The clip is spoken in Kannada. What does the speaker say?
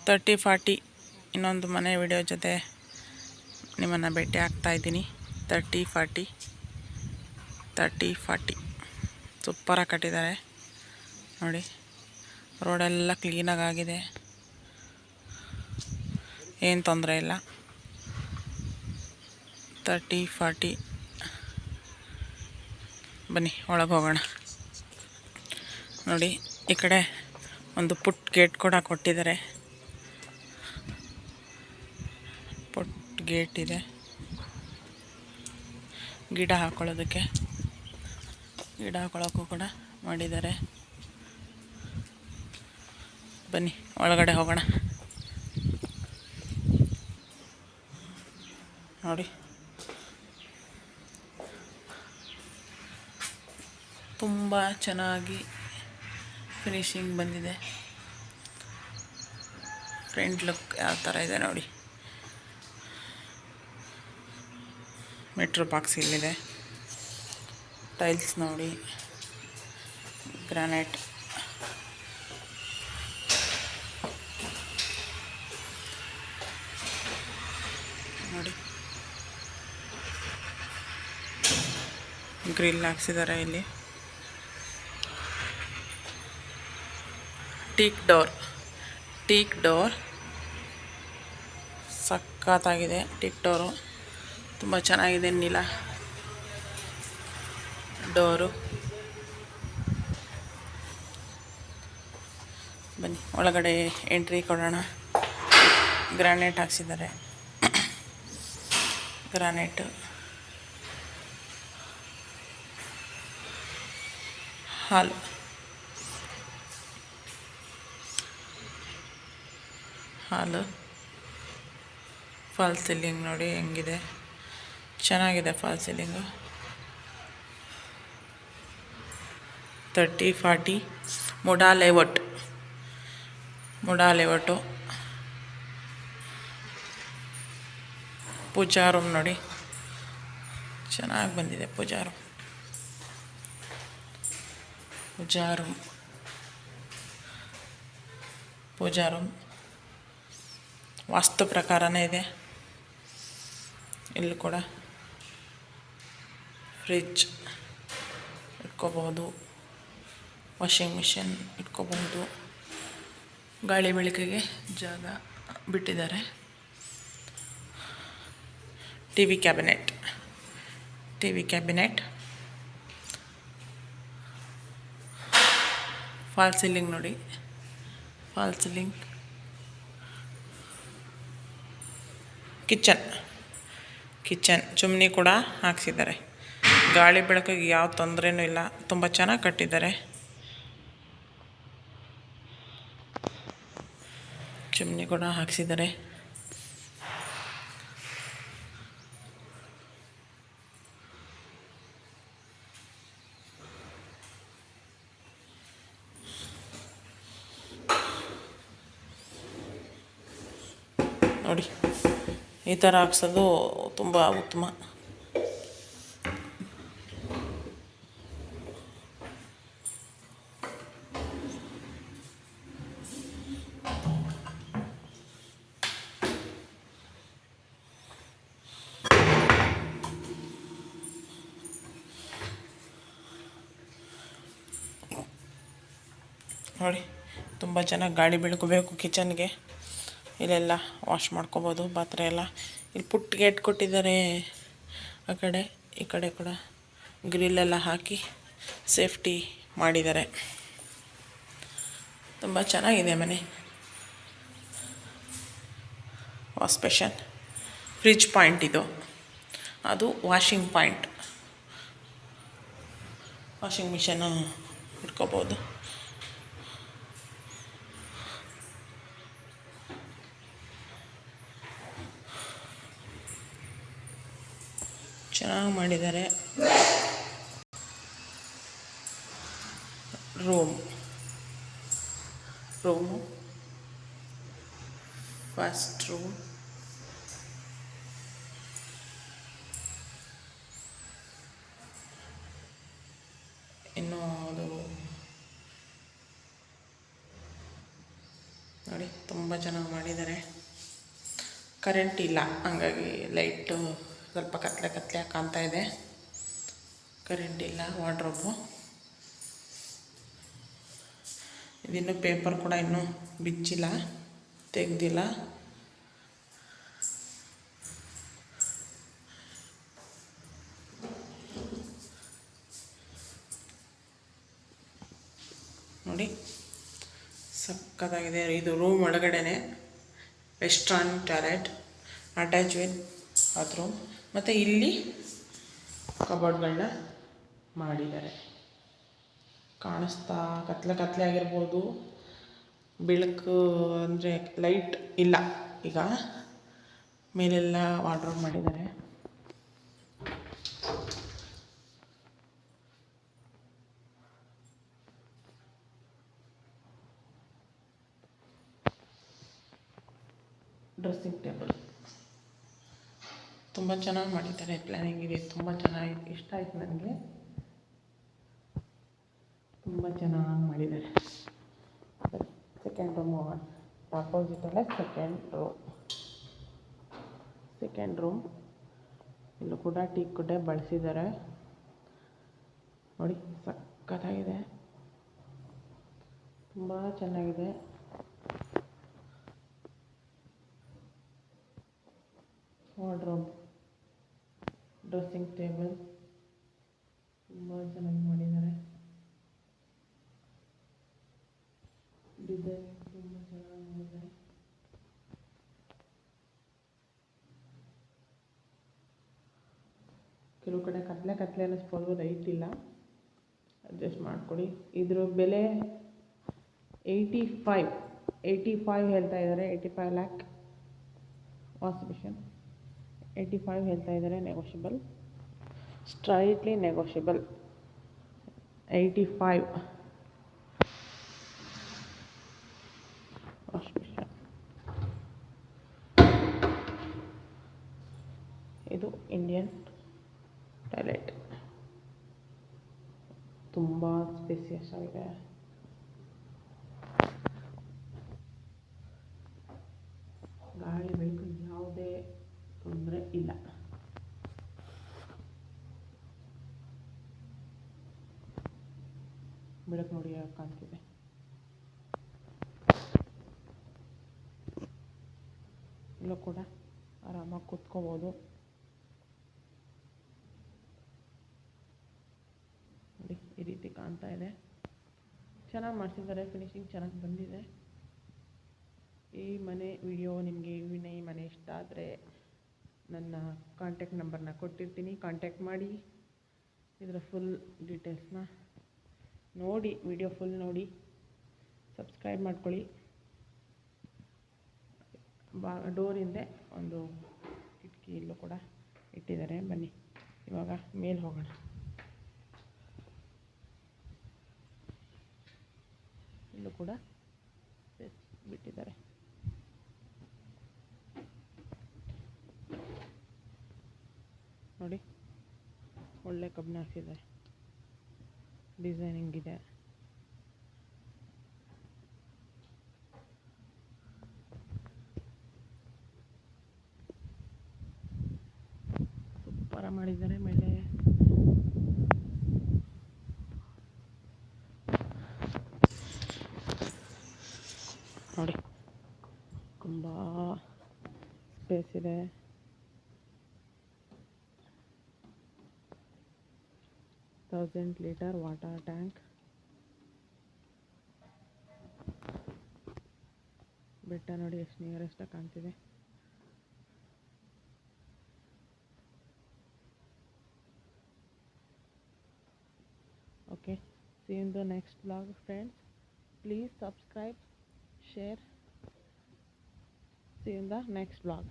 30-40 ಇನ್ನೊಂದು ಮನೆ ವಿಡಿಯೋ ಜೊತೆ ನಿಮ್ಮನ್ನು ಭೇಟಿ ಆಗ್ತಾಯಿದ್ದೀನಿ. 30-40 ಸೂಪರಾಗಿ ಕಟ್ಟಿದ್ದಾರೆ ನೋಡಿ. ರೋಡೆಲ್ಲ ಕ್ಲೀನಾಗಿ ಆಗಿದೆ, ಏನು ತೊಂದರೆ ಇಲ್ಲ. 30-40 ಬನ್ನಿ ಒಳಗೆ ಹೋಗೋಣ. ನೋಡಿ ಈ ಕಡೆ ಒಂದು ಪುಟ್ ಗೇಟ್ ಕೂಡ ಕೊಟ್ಟಿದ್ದಾರೆ. ಪುಟ್ ಗೇಟ್ ಇದೆ, ಗಿಡ ಹಾಕೊಳ್ಳೋಕ್ಕೂ ಕೂಡ ಮಾಡಿದ್ದಾರೆ. ಬನ್ನಿ ಒಳಗಡೆ ಹೋಗೋಣ. ನೋಡಿ ತುಂಬ ಚೆನ್ನಾಗಿ ಫಿನಿಶಿಂಗ್ ಬಂದಿದೆ. ಫ್ರಂಟ್ ಲುಕ್ ಯಾವ ಥರ ಇದೆ ನೋಡಿ. ಮೆಟ್ರೋ ಬಾಕ್ಸ್ ಇಲ್ಲಿದೆ. ಟೈಲ್ಸ್ ನೋಡಿ, ಗ್ರಾನೈಟ್. ನೋಡಿ ಗ್ರಿಲ್ ಹಾಕ್ಸಿದ್ದಾರೆ ಇಲ್ಲಿ. ಟೀಕ್ ಡೋರ್ ಸಖತ್ತಾಗಿದೆ. ಟೀಕ್ ಡೋರು ತುಂಬ ಚೆನ್ನಾಗಿದೆ. ನೀಲ ಡೋರು. ಬನ್ನಿ ಒಳಗಡೆ ಎಂಟ್ರಿ ಕೊಡೋಣ. ಗ್ರಾನೈಟ್ ಹಾಕ್ಸಿದ್ದಾರೆ. ಗ್ರಾನೈಟು ಹಾಲು ಫಾಲ್ ಸೀಲಿಂಗ್ ನೋಡಿ ಹೆಂಗಿದೆ, ಚೆನ್ನಾಗಿದೆ ಫಾಲ್ ಸೀಲಿಂಗು. 30-40 ಮುಡಾ ಲೇಔಟು. ಪೂಜಾ ರೂಮ್ ನೋಡಿ, ಚೆನ್ನಾಗಿ ಬಂದಿದೆ. ಪೂಜಾ ರೂಮ್ ವಾಸ್ತು ಪ್ರಕಾರನೇ ಇದೆ. ಇಲ್ಲಿ ಕೂಡ ಫ್ರಿಡ್ಜ್ ಇಟ್ಕೋಬಹುದು, ವಾಷಿಂಗ್ ಮಿಷಿನ್ ಇಟ್ಕೋಬಹುದು. ಗಾಳಿ ಬೆಳಕಿಗೆ ಜಾಗ ಬಿಟ್ಟಿದ್ದಾರೆ. TV cabinet. ಫಾಲ್ ಸೀಲಿಂಗ್ ನೋಡಿ, ಕಿಚನ್ ಚಿಮ್ನಿ ಕೂಡ ಹಾಕ್ಸಿದ್ದಾರೆ. ಗಾಳಿ ಬೆಳಕಿಗೆ ಯಾವ ತೊಂದರೆನೂ ಇಲ್ಲ, ತುಂಬ ಚೆನ್ನಾಗಿ ಕಟ್ಟಿದ್ದಾರೆ. ಚಿಮ್ನಿ ಕೂಡ ಹಾಕ್ಸಿದ್ದಾರೆ. ನೋಡಿ ಈ ಥರ ಹಾಕ್ಸೋದು ತುಂಬ ಉತ್ತಮ. ನೋಡಿ ತುಂಬ ಚೆನ್ನಾಗಿ ಗಾಳಿ ಬೆಳಕು ಬೇಕು ಕಿಚನ್ಗೆ. ಇಲ್ಲೆಲ್ಲ ವಾಶ್ ಮಾಡ್ಕೋಬೋದು ಪಾತ್ರೆ ಎಲ್ಲ. ಇಲ್ಲಿ ಪುಟ್ ಗೇಟ್ ಕೊಟ್ಟಿದ್ದಾರೆ. ಆ ಕಡೆ ಈ ಕಡೆ ಕೂಡ ಗ್ರಿಲ್ಲೆಲ್ಲ ಹಾಕಿ ಸೇಫ್ಟಿ ಮಾಡಿದ್ದಾರೆ. ತುಂಬ ಚೆನ್ನಾಗಿದೆ ಮನೆ. ವಾಶ್ ಬೇಷನ್, ಫ್ರಿಡ್ಜ್ ಪಾಯಿಂಟ್ ಇದು, ಅದು ವಾಷಿಂಗ್ ಪಾಯಿಂಟ್. ವಾಷಿಂಗ್ ಮಿಷನ್ನು ಇಟ್ಕೋಬೋದು. ಚೆನ್ನಾಗಿ ಮಾಡಿದ್ದಾರೆ. Room first room. ಇನ್ನು ಅದು ನೋಡಿ ತುಂಬ ಚೆನ್ನಾಗಿ ಮಾಡಿದ್ದಾರೆ. ಕರೆಂಟ್ ಇಲ್ಲ, ಹಂಗಾಗಿ ಲೈಟು ಸ್ವಲ್ಪ ಕತ್ಲೆ ಕತ್ಲೆ ಕಾಣ್ತಾ ಇದೆ. ಕರೆಂಟ್ ಇಲ್ಲ. ವಾರ್ಡ್ರೋಬು ಇದಿನ್ನೂ ಪೇಪರ್ ಕೂಡ ಇನ್ನೂ ಬಿಚ್ಚಿಲ್ಲ, ತೆಗ್ದಿಲ್ಲ. ನೋಡಿ ಸಕ್ಕತ್ತಾಗಿದೆ. ಇದು ರೂಮ್ ಒಳಗಡೆನೆ western toilet attach with bathroom. ಮತ್ತು ಇಲ್ಲಿ ಕಬೋರ್ಡ್ಗಳನ್ನ ಮಾಡಿದ್ದಾರೆ. ಕಾಣಿಸ್ತಾ ಕತ್ಲೆ ಕತ್ಲೆ ಆಗಿರ್ಬೋದು, ಬೆಳಕು ಅಂದರೆ ಲೈಟ್ ಇಲ್ಲ. ಈಗ ಮೇಲೆಲ್ಲ ವಾರ್ಡ್ರೋಬ್ ಮಾಡಿದ್ದಾರೆ. ಡ್ರೆಸ್ಸಿಂಗ್ ಟೇಬಲ್ ತುಂಬ ಚೆನ್ನಾಗಿ ಮಾಡಿದ್ದಾರೆ. ಪ್ಲ್ಯಾನಿಂಗ್ ಇದೆ, ತುಂಬ ಚೆನ್ನಾಗಿ ಇಷ್ಟ ಆಯಿತು ನನಗೆ. ತುಂಬ ಚೆನ್ನಾಗಿ ಮಾಡಿದ್ದಾರೆ. ಸೆಕೆಂಡ್ ರೂಮ್ ಆಪೋಸಿಟಲ್ಲೇ ಸೆಕೆಂಡ್ ರೂಮ್. ಇಲ್ಲೂ ಕೂಡ ಟೀ ಕುಡ್ಡೆ ಬಳಸಿದ್ದಾರೆ. ನೋಡಿ ಸಕ್ಕತ್ತಾಗಿದೆ, ತುಂಬ ಚೆನ್ನಾಗಿದೆ. ವಾರ್ಡ್ರೋಬ್, ಡ್ರೆಸ್ಸಿಂಗ್ ಟೇಬಲ್ ತುಂಬ ಚೆನ್ನಾಗಿ ಮಾಡಿದ್ದಾರೆ. ಡಿಸೈನ್ ತುಂಬ ಚೆನ್ನಾಗಿ ಮಾಡಿದ್ದಾರೆ. ಕೆಲವು ಕಡೆ ಕತ್ಲೆ ಅನ್ನಿಸ್ಬೋದು, ಲೈಟ್ ಇಲ್ಲ, ಅಡ್ಜಸ್ಟ್ ಮಾಡ್ಕೊಳ್ಳಿ. ಇದ್ರ ಬೆಲೆ 85 ಹೇಳ್ತಾ ಇದ್ದಾರೆ. 85 ಲ್ಯಾಕ್. ವಾಷ್ ಮಿಷನ್ 85 ಹೇಳ್ತಾ ಇದ್ದಾರೆ. Negotiable, straightly negotiable. 85 wash machine. ಇದು ಇಂಡಿಯನ್ ಟಾಯ್ಲೆಟ್, ತುಂಬ ಸ್ಪೇಸಿಯಸ್ ಆಗಿದೆ. ಗಾಳಿ ಬೆಳಕು ಯಾವುದೇ ತೊಂದರೆ ಇಲ್ಲ. ಬೆಳಕು ನೋಡಿ ಯಾಕೆ ಕಾಣ್ತಿದೆ. ಇಲ್ಲೂ ಕೂಡ ಆರಾಮಾಗಿ ಕೂತ್ಕೋಬೋದು. ನೋಡಿ ಈ ರೀತಿ ಕಾಣ್ತಾ ಇದೆ. ಚೆನ್ನಾಗಿ ಮಾಡಿಸಿದ್ದಾರೆ, ಫಿನಿಶಿಂಗ್ ಚೆನ್ನಾಗಿ ಬಂದಿದೆ. ಈ ಮನೆ ವಿಡಿಯೋ ನಿಮಗೆ ಈ ಮನೆ ಇಷ್ಟ ಆದರೆ ನನ್ನ ಕಾಂಟ್ಯಾಕ್ಟ್ ನಂಬರ್ನ ಕೊಟ್ಟಿರ್ತೀನಿ, ಕಾಂಟ್ಯಾಕ್ಟ್ ಮಾಡಿ. ಇದರ ಫುಲ್ ಡೀಟೇಲ್ಸ್ನ ನೋಡಿ, ವಿಡಿಯೋ ಫುಲ್ ನೋಡಿ, ಸಬ್ಸ್ಕ್ರೈಬ್ ಮಾಡ್ಕೊಳ್ಳಿ. ಡೋರ್ ಹಿಂದೆ ಒಂದು ಕಿಟಕಿ ಇಲ್ಲೂ ಕೂಡ ಇಟ್ಟಿದ್ದಾರೆ. ಬನ್ನಿ ಇವಾಗ ಮೇಲೆ ಹೋಗೋಣ. ಇಲ್ಲೂ ಕೂಡ ಸ್ಪೇಸ್ ಬಿಟ್ಟಿದ್ದಾರೆ. ನೋಡಿ ಒಳ್ಳೆ ಕಬ್ಬಿಣ ಹಾಕಿದ್ದಾರೆ, ಡಿಸೈನಿಂಗ್ ಇದೆ. ಸೂಪರ ಮಾಡಿದ್ದಾರೆ. ಮೇಲೆ ನೋಡಿ ತುಂಬ ಸ್ಪೇಸ್ ಇದೆ. Litre water tank. ಬೆಟ್ಟ ನೋಡಿ ಎಷ್ಟು ನಿಯರೆಸ್ಟಾಗಿ ಕಾಣ್ತಿದೆ. Okay, see you in the next vlog, friends. Please subscribe, share. See you in the next vlog.